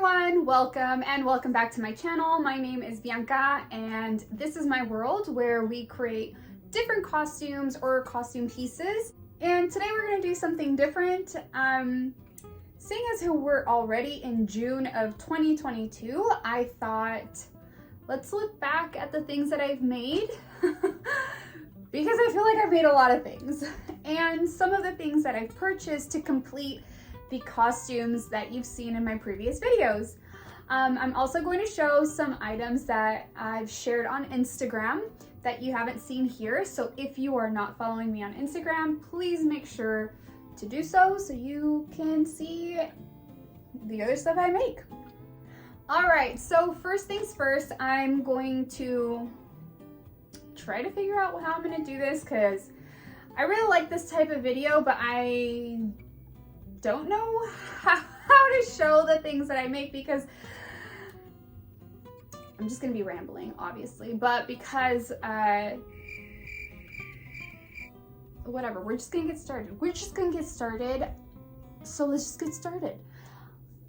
everyone, welcome and welcome back to my channel. My name is Bianca and this is my world where we create different costumes or costume pieces. And today we're going to do something different. Seeing as how we're already in June of 2022, I thought let's look back at the things that I've made because I feel like I've made a lot of things and some of the things that I've purchased to complete the costumes that you've seen in my previous videos. I'm also going to show some items that I've shared on Instagram that you haven't seen here. So if you are not following me on Instagram, please make sure to do so you can see the other stuff I make. All right, so first things first, I'm going to try to figure out how I'm going to do this because I really like this type of video, but I don't know how to show the things that I make because I'm just gonna be rambling, obviously, but because whatever, we're just gonna get started. So let's just get started.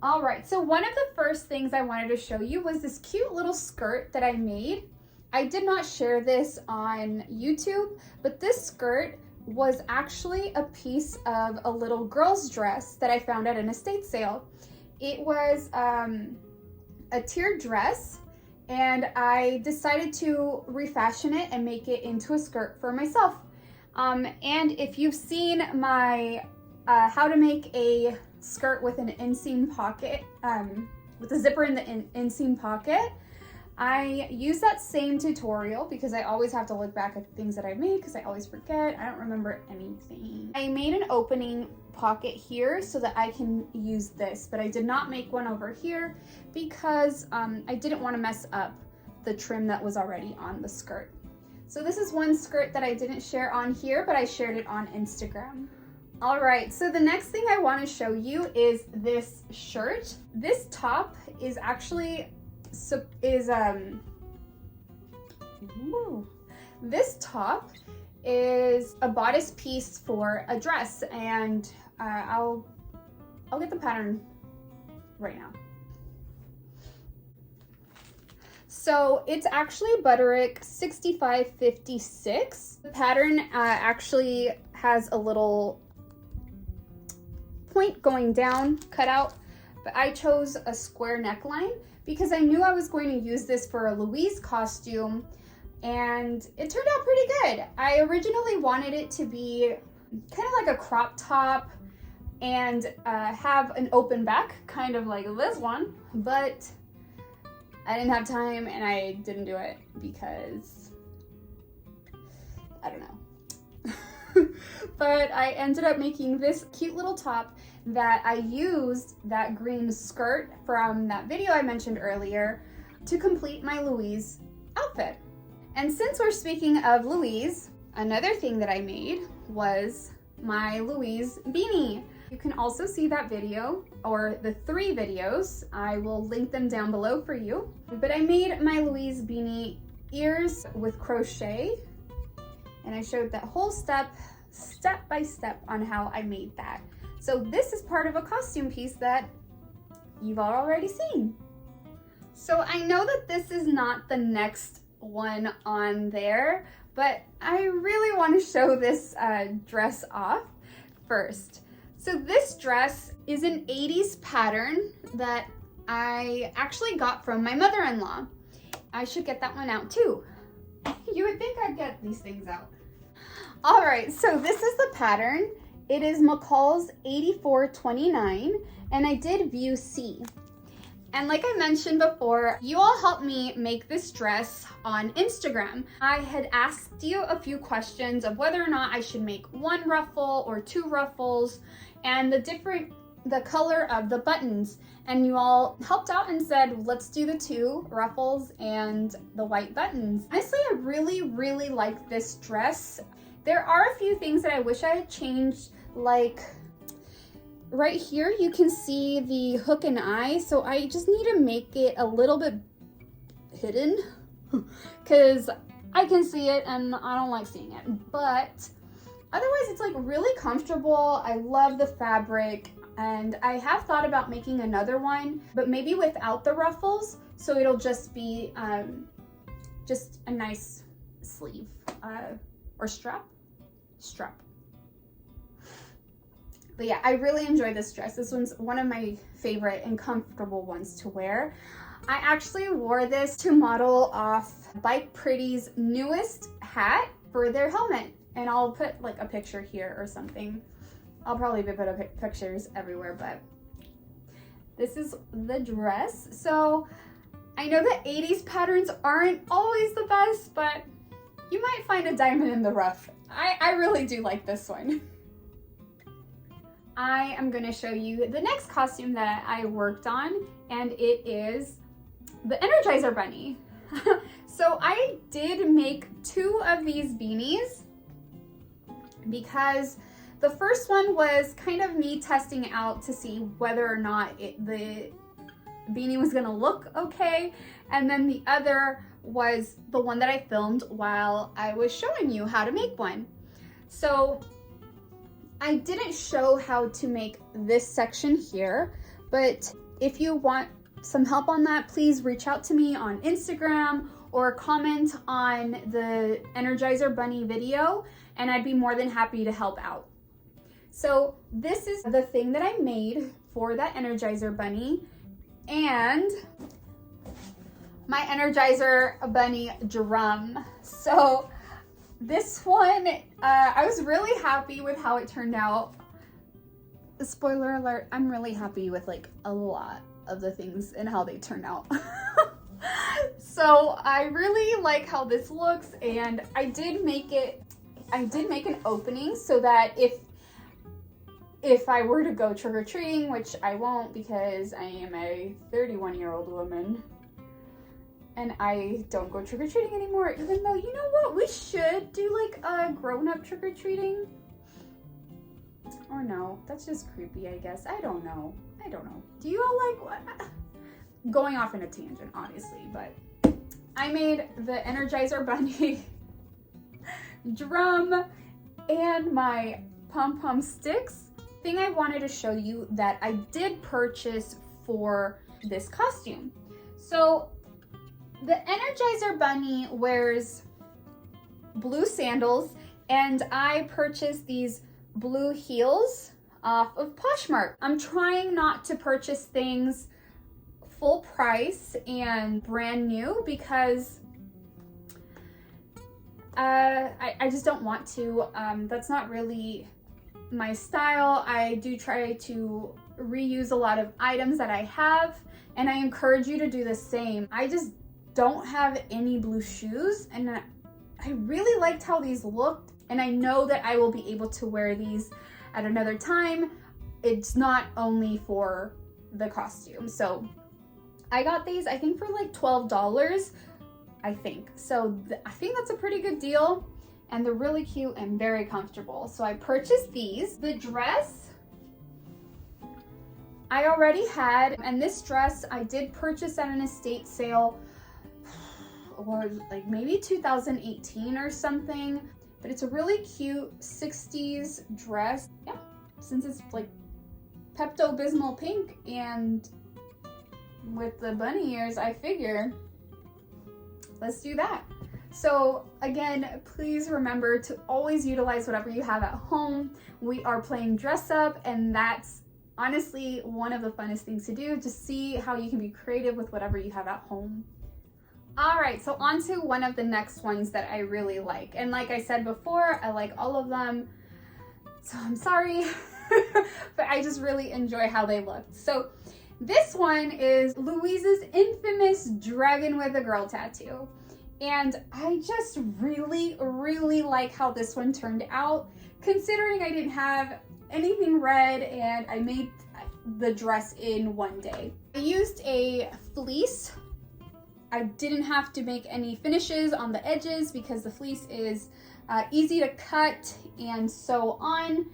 All right, so one of the first things I wanted to show you was this cute little skirt that I made. I did not share this on YouTube, but this skirt was actually a piece of a little girl's dress that I found at an estate sale. It was a tiered dress, and I decided to refashion it and make it into a skirt for myself. And if you've seen my how to make a skirt with an inseam pocket, with a zipper in the inseam pocket, I use that same tutorial because I always have to look back at the things that I made because I always forget. I don't remember anything. I made an opening pocket here so that I can use this, but I did not make one over here because I didn't want to mess up the trim that was already on the skirt. So this is one skirt that I didn't share on here, but I shared it on Instagram. All right, so the next thing I want to show you is this shirt. This top is actually this top is a bodice piece for a dress, and I'll get the pattern right now. So it's actually Butterick 6556. The pattern actually has a little point going down cut out, but I chose a square neckline because I knew I was going to use this for a Louise costume, and it turned out pretty good. I originally wanted it to be kind of like a crop top and have an open back, kind of like this one, but I didn't have time and I didn't do it because I don't know. But I ended up making this cute little top that I used that green skirt from that video I mentioned earlier to complete my Louise outfit. And since we're speaking of Louise, another thing that I made was my Louise beanie. You can also see that video, or the 3 videos. I will link them down below for you. But I made my Louise beanie ears with crochet, and I showed that whole step by step on how I made that. So this is part of a costume piece that you've already seen. So I know that this is not the next one on there, but I really want to show this dress off first. So this dress is an 80s pattern that I actually got from my mother-in-law. I should get that one out too. You would think I'd get these things out. All right, so this is the pattern. It is McCall's 8429, and I did view C. And like I mentioned before, you all helped me make this dress on Instagram. I had asked you a few questions of whether or not I should make 1 ruffle or 2 ruffles and the color of the buttons. And you all helped out and said, let's do the 2 ruffles and the white buttons. Honestly, I really like this dress. There are a few things that I wish I had changed, like right here you can see the hook and eye, so I just need to make it a little bit hidden because I can see it and I don't like seeing it, but otherwise it's like really comfortable. I love the fabric. And I have thought about making another one, but maybe without the ruffles, so it'll just be just a nice sleeve or strap. But yeah, I really enjoy this dress. This one's one of my favorite and comfortable ones to wear. I actually wore this to model off Bike Pretty's newest hat for their helmet. And I'll put like a picture here or something. I'll probably be putting pictures everywhere, but this is the dress. So I know that 80s patterns aren't always the best, but you might find a diamond in the rough. I really do like this one. I am gonna show you the next costume that I worked on, and it is the Energizer Bunny. So I did make 2 of these beanies because the first one was kind of me testing out to see whether or not the beanie was gonna look okay, and then the other was the one that I filmed while I was showing you how to make one. So I didn't show how to make this section here, but if you want some help on that, please reach out to me on Instagram or comment on the Energizer Bunny video, and I'd be more than happy to help out. So this is the thing that I made for that Energizer Bunny, and my Energizer Bunny drum. So this one, I was really happy with how it turned out. Spoiler alert, I'm really happy with like a lot of the things and how they turned out. So I really like how this looks, and I did make an opening so that if I were to go trick-or-treating, which I won't because I am a 31-year-old woman and I don't go trick-or-treating anymore, even though, you know what, we should do like a grown-up trick-or-treating. Or no, that's just creepy, I guess. I don't know. Do you all like what? Going off in a tangent, obviously, but I made the Energizer Bunny drum and my pom-pom sticks. Thing I wanted to show you that I did purchase for this costume. So the Energizer Bunny wears blue sandals, and I purchased these blue heels off of Poshmark. I'm trying not to purchase things full price and brand new because I just don't want to. That's not really my style. I do try to reuse a lot of items that I have, and I encourage you to do the same. I just don't have any blue shoes, and I really liked how these looked, and I know that I will be able to wear these at another time. It's not only for the costume. So I got these, I think, for like $12, I think. So I think that's a pretty good deal, and they're really cute and very comfortable. So I purchased these. The dress I already had, and this dress I did purchase at an estate sale, or like maybe 2018 or something, but it's a really cute 60s dress. Yeah, since it's like Pepto-Bismol pink and with the bunny ears, I figure let's do that. So again, please remember to always utilize whatever you have at home. We are playing dress up, and that's honestly one of the funnest things to do, to see how you can be creative with whatever you have at home. All right, so on to one of the next ones that I really like. And like I said before, I like all of them, so I'm sorry, but I just really enjoy how they look. So this one is Louise's infamous Dragon with a Girl tattoo. And I just really, really like how this one turned out, considering I didn't have anything red and I made the dress in one day. I used a fleece. I didn't have to make any finishes on the edges because the fleece is easy to cut and sew on.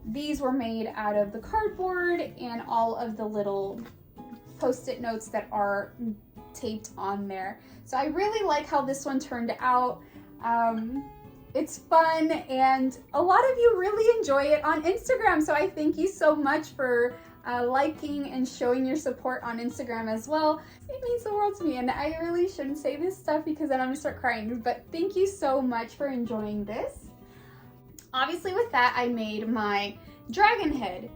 These were made out of the cardboard and all of the little post-it notes that are taped on there. So I really like how this one turned out. It's fun, and a lot of you really enjoy it on Instagram, so I thank you so much for liking and showing your support on Instagram as well. It means the world to me, and I really shouldn't say this stuff because then I'm gonna start crying, but thank you so much for enjoying this. Obviously with that, I made my dragon head,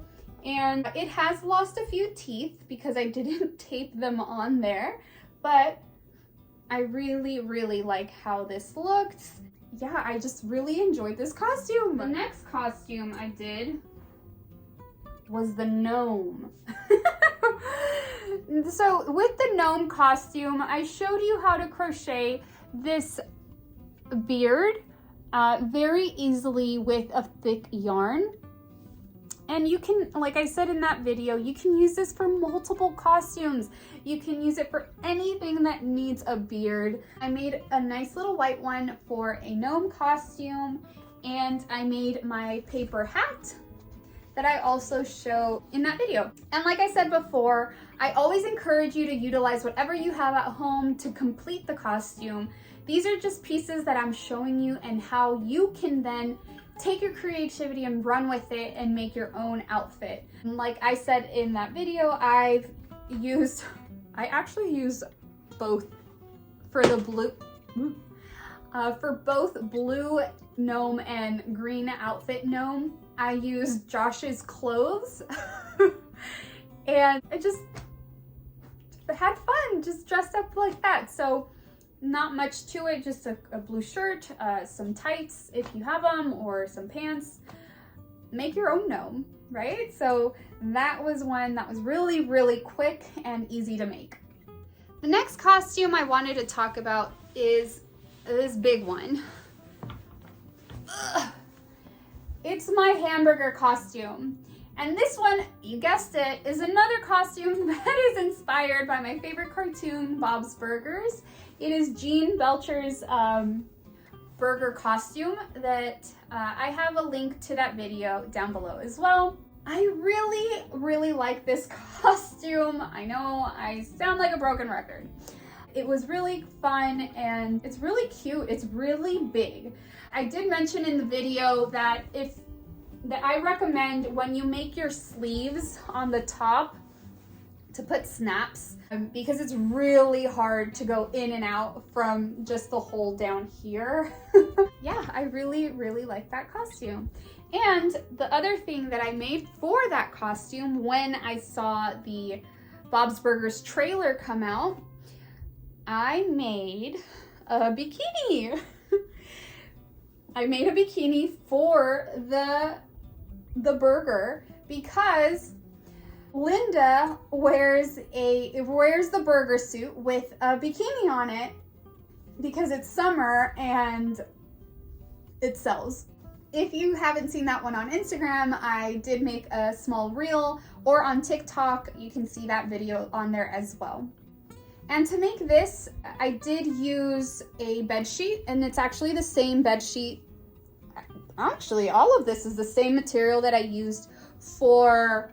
and it has lost a few teeth because I didn't tape them on there, but I really, really like how this looked. Yeah, I just really enjoyed this costume. The next costume I did was the gnome. So with the gnome costume, I showed you how to crochet this beard very easily with a thick yarn. And you can, like I said in that video, you can use this for multiple costumes. You can use it for anything that needs a beard. I made a nice little white one for a gnome costume, and I made my paper hat that I also show in that video. And like I said before, I always encourage you to utilize whatever you have at home to complete the costume. These are just pieces that I'm showing you and how you can then take your creativity and run with it and make your own outfit. And like I said in that video, I actually used both for the blue, for both blue gnome and green outfit gnome. I used Josh's clothes and I just had fun, just dressed up like that. So not much to it, just a blue shirt, some tights if you have them, or some pants. Make your own gnome, right? So that was one that was really, really quick and easy to make. The next costume I wanted to talk about is this big one. Ugh. It's my hamburger costume. And this one, you guessed it, is another costume that is inspired by my favorite cartoon, Bob's Burgers. It is Gene Belcher's burger costume that I have a link to that video down below as well. I really, really like this costume. I know I sound like a broken record. It was really fun and it's really cute. It's really big. I did mention in the video that I recommend when you make your sleeves on the top to put snaps, because it's really hard to go in and out from just the hole down here. Yeah, I really, really like that costume. And the other thing that I made for that costume when I saw the Bob's Burgers trailer come out, I made a bikini. I made a bikini for the burger because Linda wears the burger suit with a bikini on it because it's summer and it sells. If you haven't seen that one on Instagram, I did make a small reel, or on TikTok, you can see that video on there as well. And to make this, I did use a bed sheet, and it's actually the same bed sheet. Actually, all of this is the same material that I used for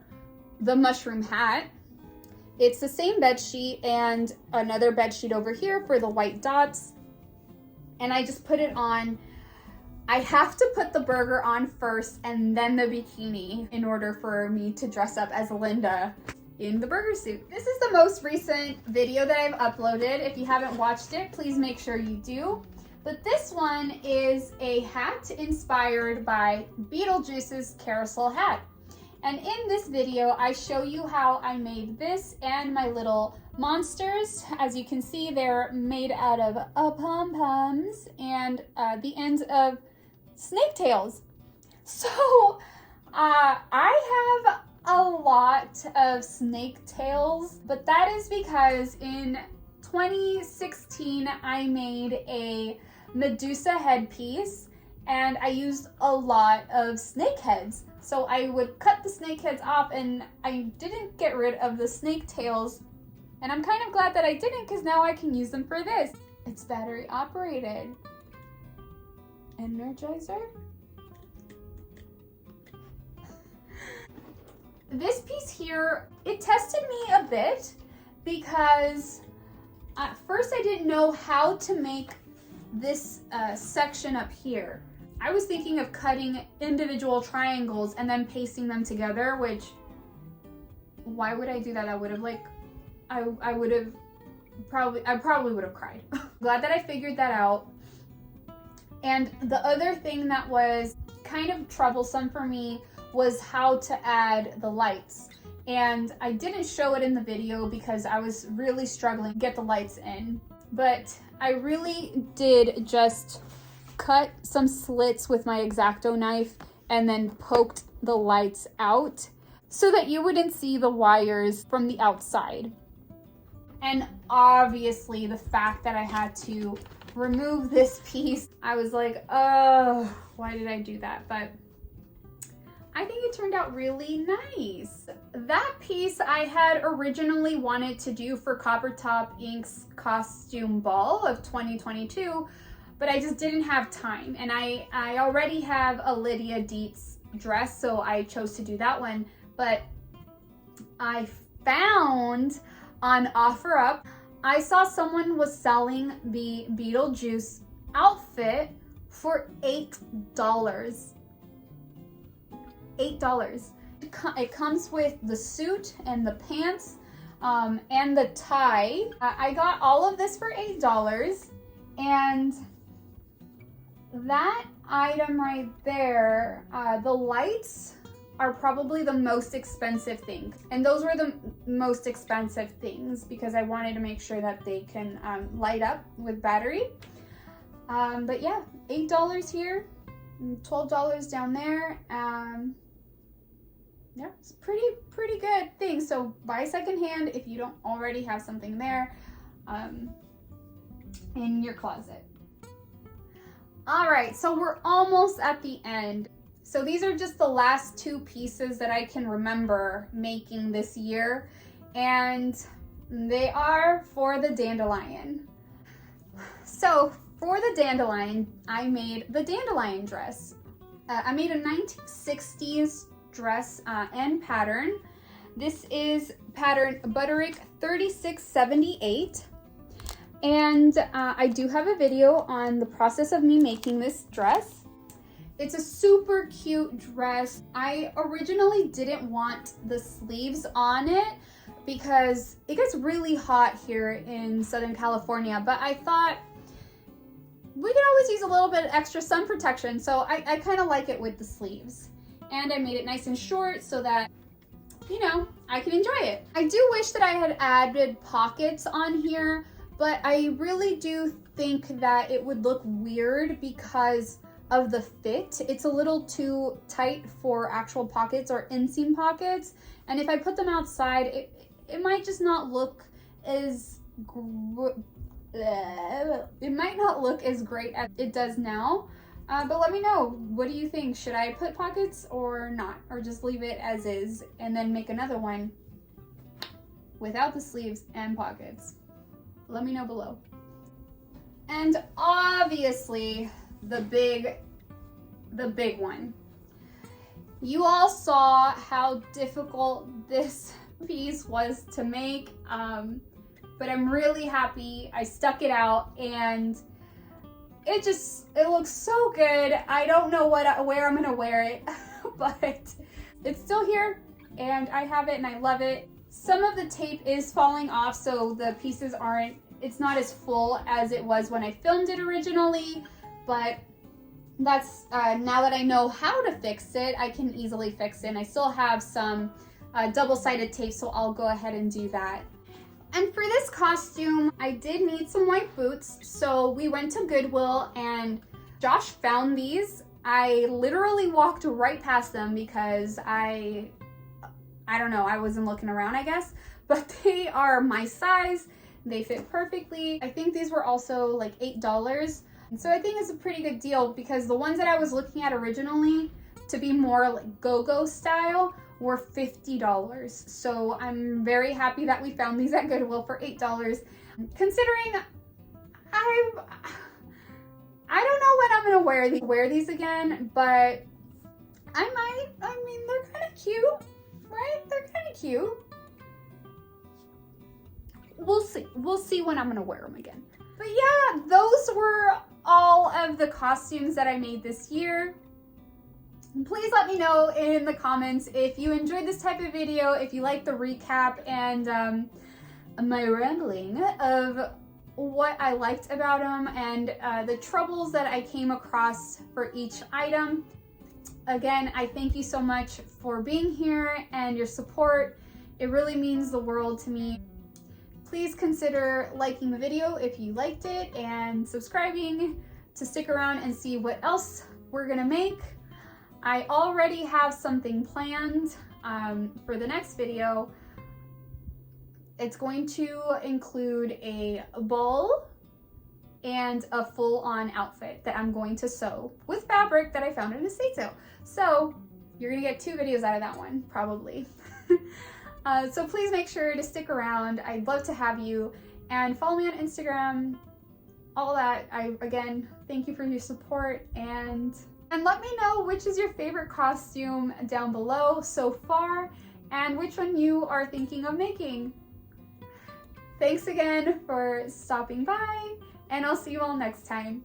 the mushroom hat. It's the same bed sheet and another bed sheet over here for the white dots. And I just put it on. I have to put the burger on first and then the bikini in order for me to dress up as Linda in the burger suit. This is the most recent video that I've uploaded. If you haven't watched it, please make sure you do. But this one is a hat inspired by Beetlejuice's Carousel Hat. And in this video, I show you how I made this and my little monsters. As you can see, they're made out of pom-poms and the ends of snake tails. So I have a lot of snake tails, but that is because in 2016, I made a Medusa headpiece and I used a lot of snake heads. So I would cut the snake heads off and I didn't get rid of the snake tails. And I'm kind of glad that I didn't, because now I can use them for this. It's battery operated. Energizer. This piece here, it tested me a bit because at first I didn't know how to make this section up here. I was thinking of cutting individual triangles and then pasting them together, which, why would I do that? I would have like, I probably would have cried. Glad that I figured that out. And the other thing that was kind of troublesome for me was how to add the lights. And I didn't show it in the video because I was really struggling to get the lights in. But I really did just cut some slits with my X-Acto knife and then poked the lights out so that you wouldn't see the wires from the outside. And obviously the fact that I had to remove this piece, I was like, oh, why did I do that? But I think it turned out really nice. That piece I had originally wanted to do for Coppertop Inc.'s costume ball of 2022, but I just didn't have time. And I already have a Lydia Dietz dress, so I chose to do that one. But I found on OfferUp, I saw someone was selling the Beetlejuice outfit for $8. $8. It comes with the suit and the pants and the tie. I got all of this for $8, and that item right there, the lights are probably the most expensive thing. And those were the most expensive things because I wanted to make sure that they can light up with battery. But yeah, $8 here, $12 down there. Yeah, it's pretty good thing. So buy secondhand if you don't already have something there in your closet. All right, so we're almost at the end. So these are just the last two pieces that I can remember making this year, and they are for the Dandelion. So for the Dandelion, I made the Dandelion dress. I made a 1960s dress and pattern. This is pattern Butterick 3678. And I do have a video on the process of me making this dress. It's a super cute dress. I originally didn't want the sleeves on it because it gets really hot here in Southern California, but I thought we could always use a little bit of extra sun protection, so I kind of like it with the sleeves. And I made it nice and short so that, you know, I can enjoy it. I do wish that I had added pockets on here, but I really do think that it would look weird because of the fit. It's a little too tight for actual pockets or inseam pockets, and if I put them outside, it might just not look as it might not look as great as it does now. But let me know, what do you think? Should I put pockets or not, or just leave it as is and then make another one without the sleeves and pockets? Let me know below. And obviously the big one. You all saw how difficult this piece was to make, but I'm really happy I stuck it out, and it looks so good. I don't know where I'm gonna wear it, but it's still here and I have it and I love it. Some of the tape is falling off, so the pieces it's not as full as it was when I filmed it originally, but that's, now that I know how to fix it, I can easily fix it. And I still have some double-sided tape, so I'll go ahead and do that. And for this costume, I did need some white boots, so we went to Goodwill and Josh found these. I literally walked right past them because I don't know, I wasn't looking around, I guess, but they are my size. They fit perfectly. I think these were also like $8. And so I think it's a pretty good deal because the ones that I was looking at originally to be more like go-go style were $50. So I'm very happy that we found these at Goodwill for $8. Considering I don't know when I'm gonna wear these again, but I might. I mean, they're kind of cute, right? They're kind of cute. We'll see when I'm gonna wear them again. But yeah, those were all of the costumes that I made this year. Please let me know in the comments if you enjoyed this type of video, if you like the recap and my rambling of what I liked about them and the troubles that I came across for each item. Again, I thank you so much for being here and your support. It really means the world to me. Please consider liking the video if you liked it and subscribing to stick around and see what else we're gonna make. I already have something planned for the next video. It's going to include a ball and a full-on outfit that I'm going to sew with fabric that I found at an estate sale. So you're gonna get 2 videos out of that one, probably. So please make sure to stick around. I'd love to have you, and follow me on Instagram, all that. Again, thank you for your support, and let me know which is your favorite costume down below so far, and which one you are thinking of making. Thanks again for stopping by, and I'll see you all next time.